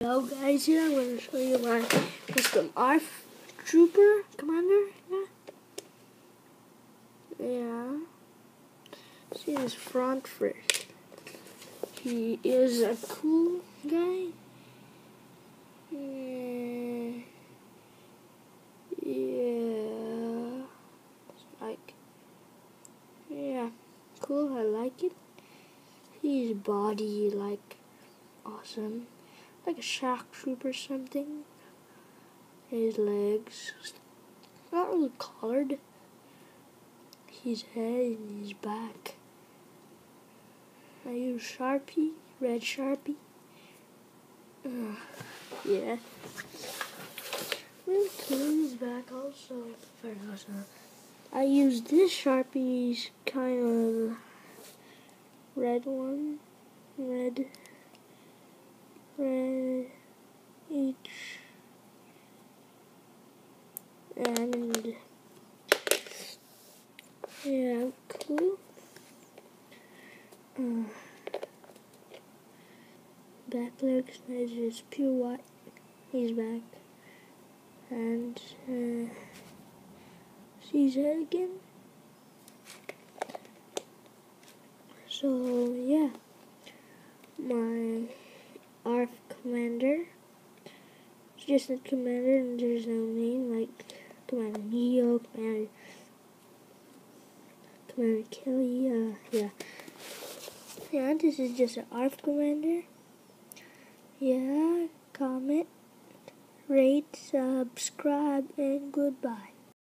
Hello guys, here I'm going to show you my custom ARF Trooper Commander. Yeah. See his front first. He is a cool guy. Yeah. Cool, I like it. His body, awesome. Like a shock troop or something. His legs, not really colored. His head and his back. I use Sharpie, red Sharpie. Yeah. Really clean his back also. Very awesome. I use this Sharpie's kind of red one. Red each. And yeah, cool. Back legs is just pure white. He's back. And see his head again. So yeah, my ARF Commander. It's just a commander and there's no name, like Commander Neo, Commander Kelly, yeah, this is just an ARF Commander. Yeah, comment, rate, subscribe, and goodbye.